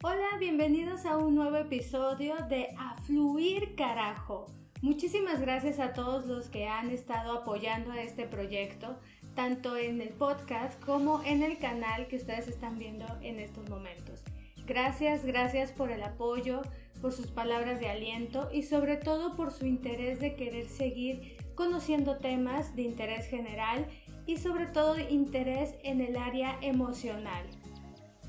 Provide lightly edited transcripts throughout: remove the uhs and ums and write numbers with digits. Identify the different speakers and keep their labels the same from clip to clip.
Speaker 1: Hola, bienvenidos a un nuevo episodio de A Fluir Carajo. Muchísimas gracias a todos los que han estado apoyando a este proyecto, tanto en el podcast como en el canal que ustedes están viendo en estos momentos. Gracias por el apoyo, por sus palabras de aliento y sobre todo por su interés de querer seguir conociendo temas de interés general y sobre todo interés en el área emocional.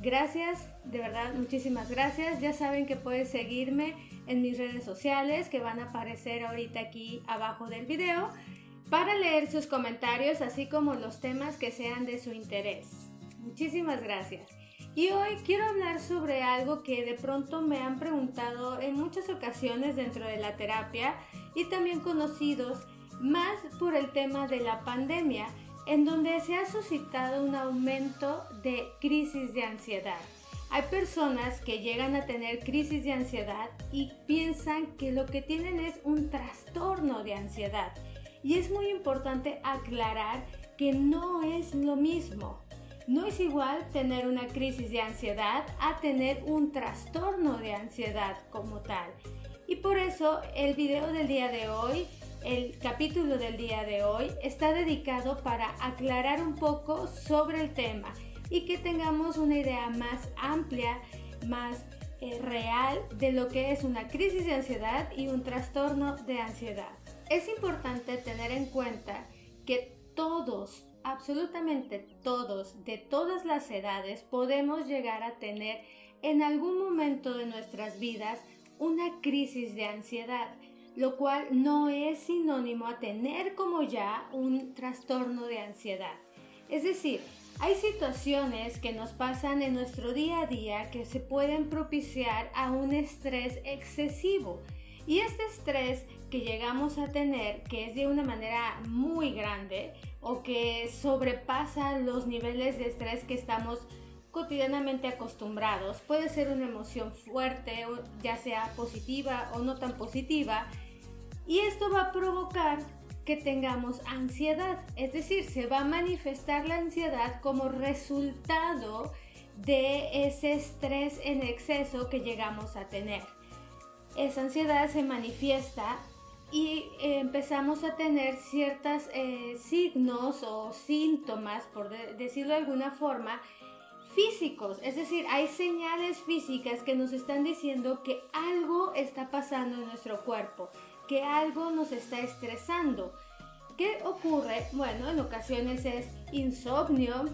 Speaker 1: Gracias, de verdad, muchísimas gracias. Ya saben que pueden seguirme en mis redes sociales que van a aparecer ahorita aquí abajo del video para leer sus comentarios así como los temas que sean de su interés. Muchísimas gracias. Y hoy quiero hablar sobre algo que de pronto me han preguntado en muchas ocasiones dentro de la terapia y también conocidos más por el tema de la pandemia, en donde se ha suscitado un aumento de crisis de ansiedad. Hay personas que llegan a tener crisis de ansiedad y piensan que lo que tienen es un trastorno de ansiedad. Y es muy importante aclarar que no es lo mismo. No es igual tener una crisis de ansiedad a tener un trastorno de ansiedad como tal. Y por eso el video del día de hoy, el capítulo del día de hoy está dedicado para aclarar un poco sobre el tema y que tengamos una idea más amplia, más real de lo que es una crisis de ansiedad y un trastorno de ansiedad. Es importante tener en cuenta que todos, absolutamente todos, de todas las edades, podemos llegar a tener en algún momento de nuestras vidas una crisis de ansiedad, lo cual no es sinónimo a tener como ya un trastorno de ansiedad. Es decir, hay situaciones que nos pasan en nuestro día a día que se pueden propiciar a un estrés excesivo. Y este estrés que llegamos a tener, que es de una manera muy grande o que sobrepasa los niveles de estrés que estamos cotidianamente acostumbrados, puede ser una emoción fuerte, ya sea positiva o no tan positiva, y esto va a provocar que tengamos ansiedad, es decir, se va a manifestar la ansiedad como resultado de ese estrés en exceso que llegamos a tener. Esa ansiedad se manifiesta y empezamos a tener ciertos signos o síntomas, por decirlo de alguna forma, físicos, es decir, hay señales físicas que nos están diciendo que algo está pasando en nuestro cuerpo, que algo nos está estresando. ¿Qué ocurre? Bueno, en ocasiones es insomnio,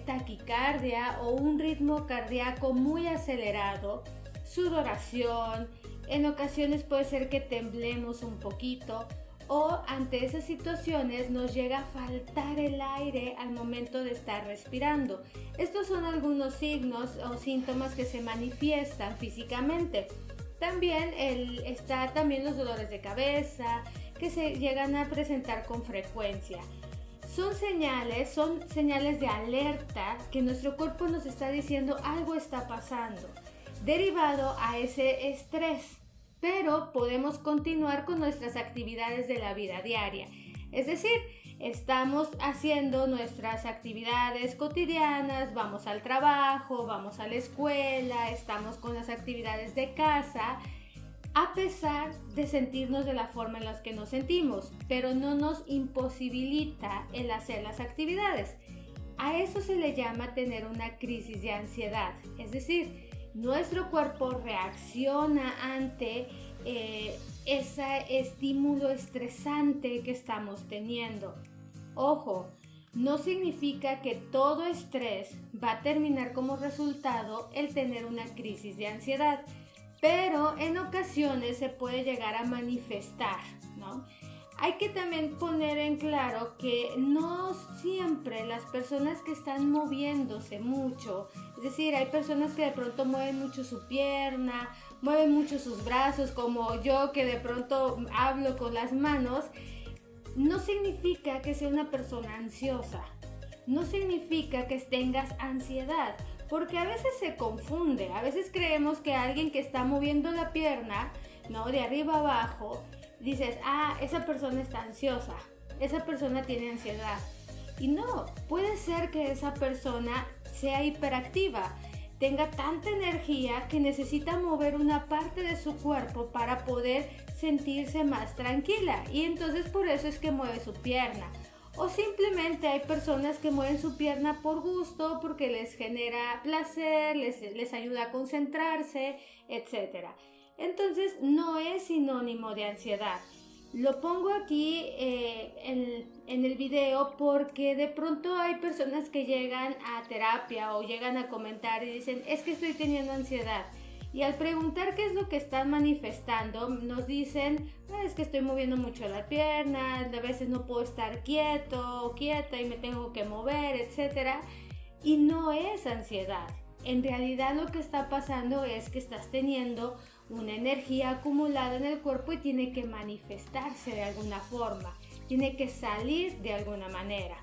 Speaker 1: taquicardia o un ritmo cardíaco muy acelerado, sudoración, en ocasiones puede ser que temblemos un poquito o ante esas situaciones nos llega a faltar el aire al momento de estar respirando. Estos son algunos signos o síntomas que se manifiestan físicamente. También está también los dolores de cabeza que se llegan a presentar con frecuencia. Son señales de alerta que nuestro cuerpo nos está diciendo algo está pasando, derivado a ese estrés. Pero podemos continuar con nuestras actividades de la vida diaria. Es decir, estamos haciendo nuestras actividades cotidianas, vamos al trabajo, vamos a la escuela, estamos con las actividades de casa, a pesar de sentirnos de la forma en la que nos sentimos, pero no nos imposibilita el hacer las actividades. A eso se le llama tener una crisis de ansiedad, es decir, nuestro cuerpo reacciona ante ese estímulo estresante que estamos teniendo. Ojo, no significa que todo estrés va a terminar como resultado el tener una crisis de ansiedad, pero en ocasiones se puede llegar a manifestar, ¿no? Hay que también poner en claro que no siempre las personas que están moviéndose mucho, es decir, hay personas que de pronto mueven mucho su pierna, mueven mucho sus brazos, como yo que de pronto hablo con las manos, no significa que sea una persona ansiosa, no significa que tengas ansiedad, porque a veces se confunde, a veces creemos que alguien que está moviendo la pierna, ¿no?, de arriba a abajo, dices, esa persona está ansiosa, esa persona tiene ansiedad. Y no, puede ser que esa persona sea hiperactiva, tenga tanta energía que necesita mover una parte de su cuerpo para poder sentirse más tranquila, y entonces por eso es que mueve su pierna. O simplemente hay personas que mueven su pierna por gusto, porque les genera placer, les ayuda a concentrarse, etc. Entonces no es sinónimo de ansiedad. Lo pongo aquí en el video porque de pronto hay personas que llegan a terapia o llegan a comentar y dicen, es que estoy teniendo ansiedad. Y al preguntar qué es lo que están manifestando, nos dicen, es que estoy moviendo mucho la pierna, a veces no puedo estar quieto o quieta y me tengo que mover, etc. Y no es ansiedad. En realidad lo que está pasando es que estás teniendo una energía acumulada en el cuerpo y tiene que manifestarse de alguna forma, tiene que salir de alguna manera.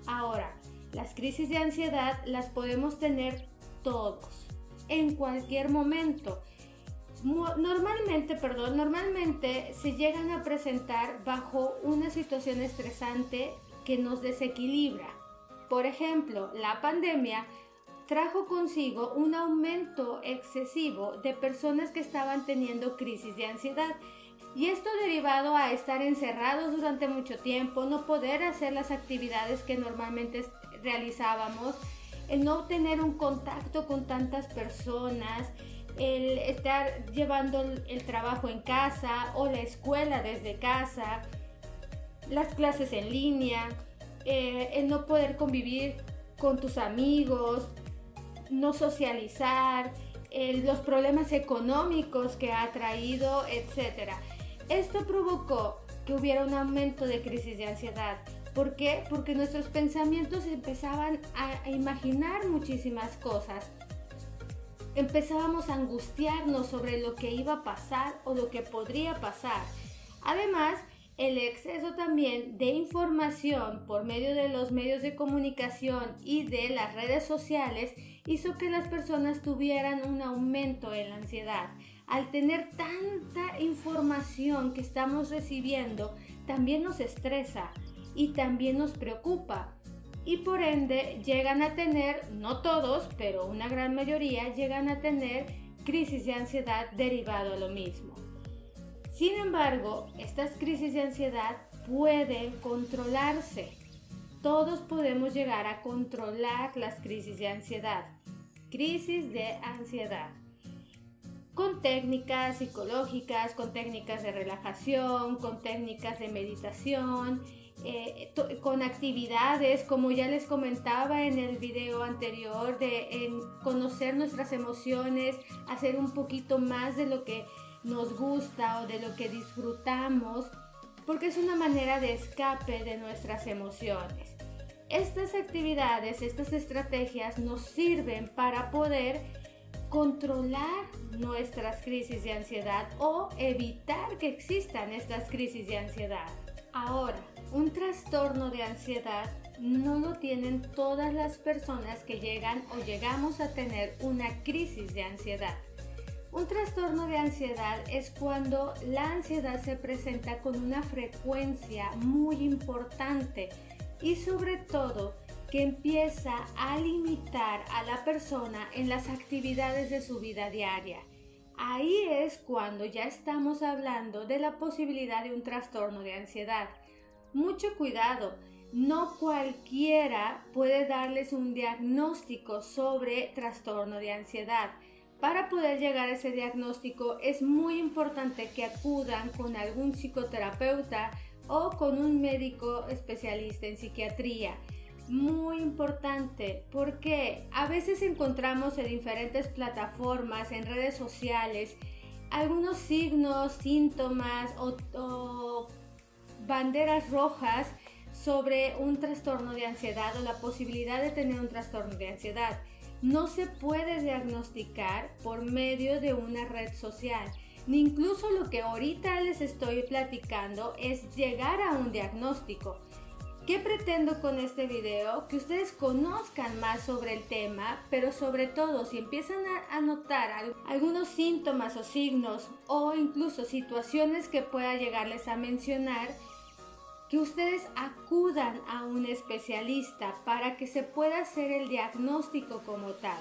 Speaker 1: Ahora, las crisis de ansiedad las podemos tener todos, en cualquier momento. Normalmente se llegan a presentar bajo una situación estresante que nos desequilibra. Por ejemplo, la pandemia trajo consigo un aumento excesivo de personas que estaban teniendo crisis de ansiedad. Y esto derivado a estar encerrados durante mucho tiempo, no poder hacer las actividades que normalmente realizábamos, el no tener un contacto con tantas personas, el estar llevando el trabajo en casa o la escuela desde casa, las clases en línea, el no poder convivir con tus amigos, no socializar, los problemas económicos que ha traído, etc. Esto provocó que hubiera un aumento de crisis de ansiedad. ¿Por qué? Porque nuestros pensamientos empezaban a imaginar muchísimas cosas. Empezábamos a angustiarnos sobre lo que iba a pasar o lo que podría pasar. Además, el exceso también de información por medio de los medios de comunicación y de las redes sociales hizo que las personas tuvieran un aumento en la ansiedad. Al tener tanta información que estamos recibiendo, también nos estresa y también nos preocupa. Y por ende llegan a tener, no todos, pero una gran mayoría, llegan a tener crisis de ansiedad derivado a lo mismo. Sin embargo, estas crisis de ansiedad pueden controlarse. Todos podemos llegar a controlar las crisis de ansiedad. Crisis de ansiedad. Con técnicas psicológicas, con técnicas de relajación, con técnicas de meditación, con actividades, como ya les comentaba en el video anterior, en conocer nuestras emociones, hacer un poquito más de lo que nos gusta o de lo que disfrutamos, porque es una manera de escape de nuestras emociones. Estas actividades, estas estrategias nos sirven para poder controlar nuestras crisis de ansiedad o evitar que existan estas crisis de ansiedad. Ahora, un trastorno de ansiedad no lo tienen todas las personas que llegan o llegamos a tener una crisis de ansiedad. Un trastorno de ansiedad es cuando la ansiedad se presenta con una frecuencia muy importante y sobre todo que empieza a limitar a la persona en las actividades de su vida diaria. Ahí es cuando ya estamos hablando de la posibilidad de un trastorno de ansiedad. Mucho cuidado, no cualquiera puede darles un diagnóstico sobre trastorno de ansiedad. Para poder llegar a ese diagnóstico es muy importante que acudan con algún psicoterapeuta o con un médico especialista en psiquiatría. Muy importante porque a veces encontramos en diferentes plataformas, en redes sociales, algunos signos, síntomas o banderas rojas sobre un trastorno de ansiedad o la posibilidad de tener un trastorno de ansiedad. No se puede diagnosticar por medio de una red social, ni incluso lo que ahorita les estoy platicando es llegar a un diagnóstico. ¿Qué pretendo con este video? Que ustedes conozcan más sobre el tema, pero sobre todo si empiezan a notar algunos síntomas o signos o incluso situaciones que pueda llegarles a mencionar, que ustedes acudan a un especialista para que se pueda hacer el diagnóstico como tal.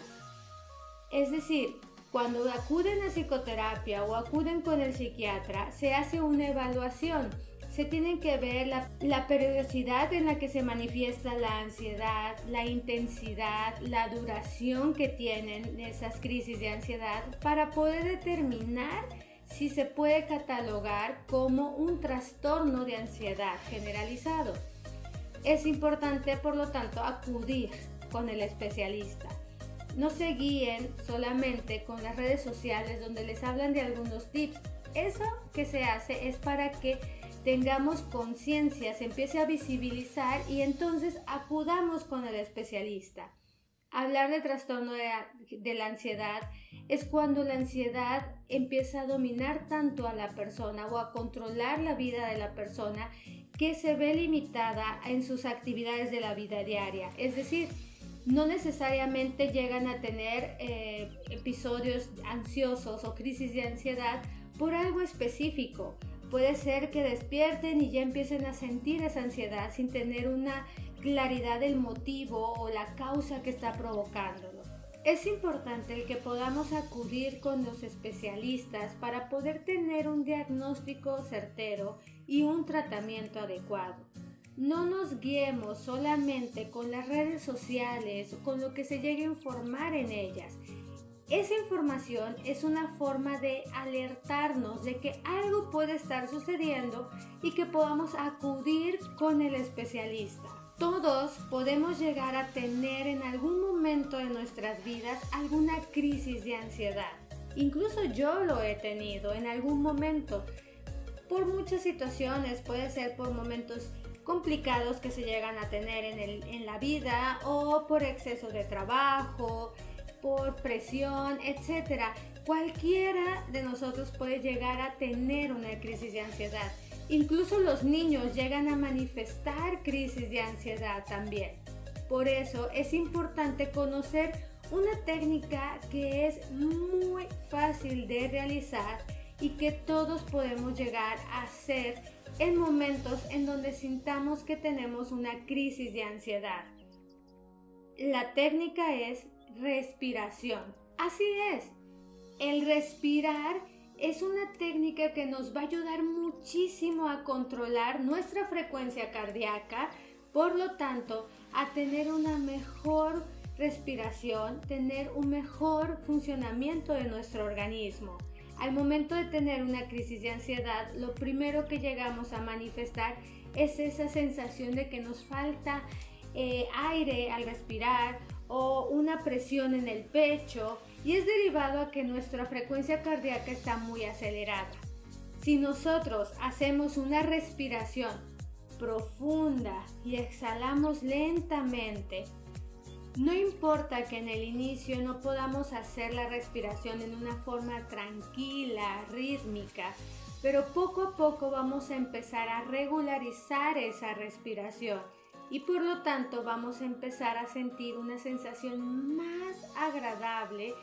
Speaker 1: Es decir, cuando acuden a psicoterapia o acuden con el psiquiatra, se hace una evaluación. Se tienen que ver la periodicidad en la que se manifiesta la ansiedad, la intensidad, la duración que tienen esas crisis de ansiedad para poder determinar si se puede catalogar como un trastorno de ansiedad generalizado. Es importante, por lo tanto, acudir con el especialista. No se guíen solamente con las redes sociales donde les hablan de algunos tips. Eso que se hace es para que tengamos conciencia, se empiece a visibilizar y entonces acudamos con el especialista. Hablar de trastorno de la ansiedad es cuando la ansiedad empieza a dominar tanto a la persona o a controlar la vida de la persona que se ve limitada en sus actividades de la vida diaria. Es decir, no necesariamente llegan a tener episodios ansiosos o crisis de ansiedad por algo específico. Puede ser que despierten y ya empiecen a sentir esa ansiedad sin tener una claridad del motivo o la causa que está provocándolo. Es importante el que podamos acudir con los especialistas para poder tener un diagnóstico certero y un tratamiento adecuado. No nos guiemos solamente con las redes sociales o con lo que se llegue a informar en ellas. Esa información es una forma de alertarnos de que algo puede estar sucediendo y que podamos acudir con el especialista. Todos podemos llegar a tener en algún momento de nuestras vidas alguna crisis de ansiedad. Incluso yo lo he tenido en algún momento. Por muchas situaciones, puede ser por momentos complicados que se llegan a tener en la vida o por exceso de trabajo, por presión, etc. Cualquiera de nosotros puede llegar a tener una crisis de ansiedad. Incluso los niños llegan a manifestar crisis de ansiedad también. Por eso es importante conocer una técnica que es muy fácil de realizar y que todos podemos llegar a hacer en momentos en donde sintamos que tenemos una crisis de ansiedad. La técnica es respiración. Así es, el respirar es una técnica que nos va a ayudar muchísimo a controlar nuestra frecuencia cardíaca, por lo tanto, a tener una mejor respiración, tener un mejor funcionamiento de nuestro organismo. Al momento de tener una crisis de ansiedad, lo primero que llegamos a manifestar es esa sensación de que nos falta aire al respirar o una presión en el pecho, y es derivado a que nuestra frecuencia cardíaca está muy acelerada. Si nosotros hacemos una respiración profunda y exhalamos lentamente, no importa que en el inicio no podamos hacer la respiración en una forma tranquila, rítmica, pero poco a poco vamos a empezar a regularizar esa respiración y por lo tanto vamos a empezar a sentir una sensación más agradable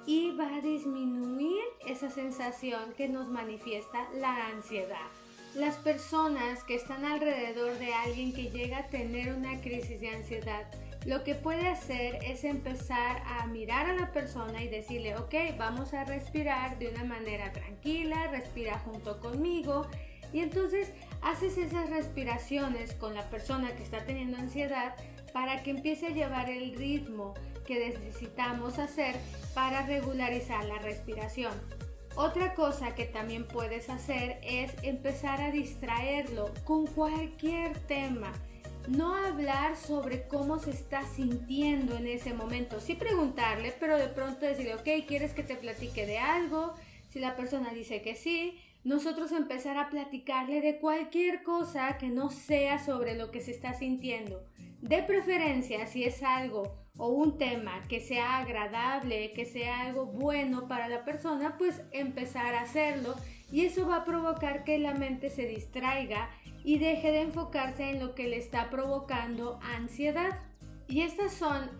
Speaker 1: y va a disminuir esa sensación que nos manifiesta la ansiedad. Las personas que están alrededor de alguien que llega a tener una crisis de ansiedad, lo que puede hacer es empezar a mirar a la persona y decirle, ok, vamos a respirar de una manera tranquila, respira junto conmigo, y entonces haces esas respiraciones con la persona que está teniendo ansiedad para que empiece a llevar el ritmo que necesitamos hacer para regularizar la respiración. Otra cosa que también puedes hacer es empezar a distraerlo con cualquier tema. No hablar sobre cómo se está sintiendo en ese momento. Sí preguntarle, pero de pronto decirle, ok, ¿quieres que te platique de algo? Si la persona dice que sí, nosotros empezar a platicarle de cualquier cosa que no sea sobre lo que se está sintiendo. De preferencia, si es algo o un tema que sea agradable, que sea algo bueno para la persona, pues empezar a hacerlo, y eso va a provocar que la mente se distraiga y deje de enfocarse en lo que le está provocando ansiedad. Y estas son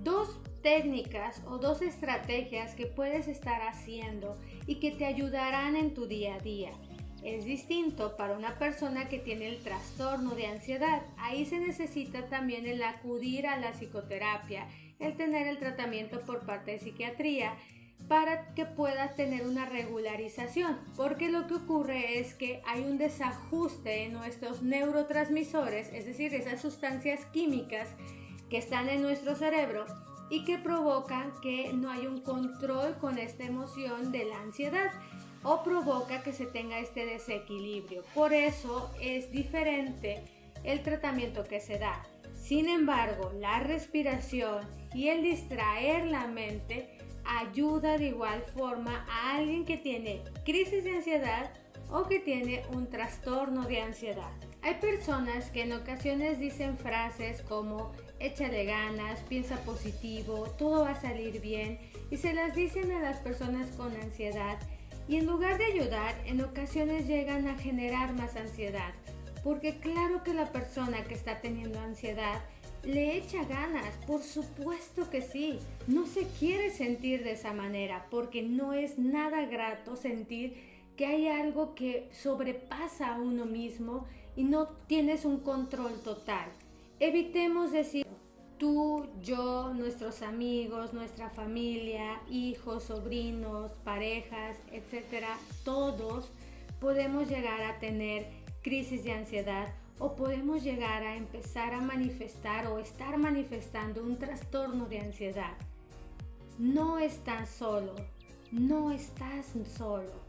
Speaker 1: dos técnicas o dos estrategias que puedes estar haciendo y que te ayudarán en tu día a día. Es distinto para una persona que tiene el trastorno de ansiedad. Ahí se necesita también el acudir a la psicoterapia, el tener el tratamiento por parte de psiquiatría para que puedas tener una regularización, porque lo que ocurre es que hay un desajuste en nuestros neurotransmisores, es decir, esas sustancias químicas que están en nuestro cerebro y que provocan que no hay un control con esta emoción de la ansiedad o provoca que se tenga este desequilibrio. Por eso es diferente el tratamiento que se da. Sin embargo, la respiración y el distraer la mente ayuda de igual forma a alguien que tiene crisis de ansiedad o que tiene un trastorno de ansiedad. Hay personas que en ocasiones dicen frases como échale ganas, piensa positivo, todo va a salir bien, y se las dicen a las personas con ansiedad y en lugar de ayudar, en ocasiones llegan a generar más ansiedad, porque claro que la persona que está teniendo ansiedad le echa ganas, por supuesto que sí, no se quiere sentir de esa manera, porque no es nada grato sentir que hay algo que sobrepasa a uno mismo y no tienes un control total. Evitemos decir tú, yo, nuestros amigos, nuestra familia, hijos, sobrinos, parejas, etcétera, todos podemos llegar a tener crisis de ansiedad o podemos llegar a empezar a manifestar o estar manifestando un trastorno de ansiedad. No estás solo, no estás solo.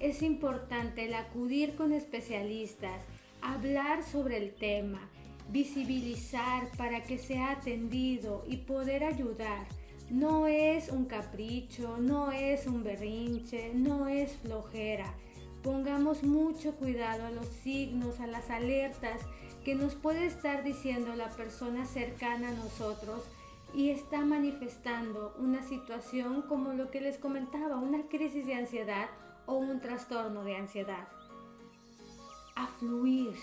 Speaker 1: Es importante el acudir con especialistas, hablar sobre el tema, visibilizar para que sea atendido y poder ayudar. No es un capricho, no es un berrinche, no es flojera. Pongamos mucho cuidado a los signos, a las alertas que nos puede estar diciendo la persona cercana a nosotros y está manifestando una situación como lo que les comentaba, una crisis de ansiedad o un trastorno de ansiedad. A fluir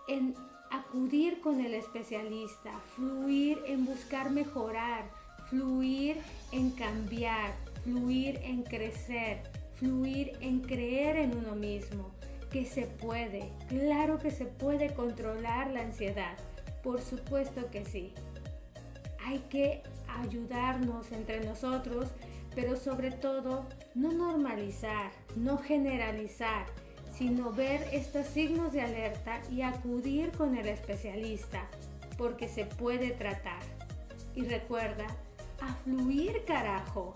Speaker 1: en acudir con el especialista, fluir en buscar mejorar, fluir en cambiar, fluir en crecer, fluir en creer en uno mismo, que se puede, claro que se puede controlar la ansiedad, por supuesto que sí. Hay que ayudarnos entre nosotros, pero sobre todo no normalizar, no generalizar, sino ver estos signos de alerta y acudir con el especialista, porque se puede tratar. Y recuerda, a fluir, carajo.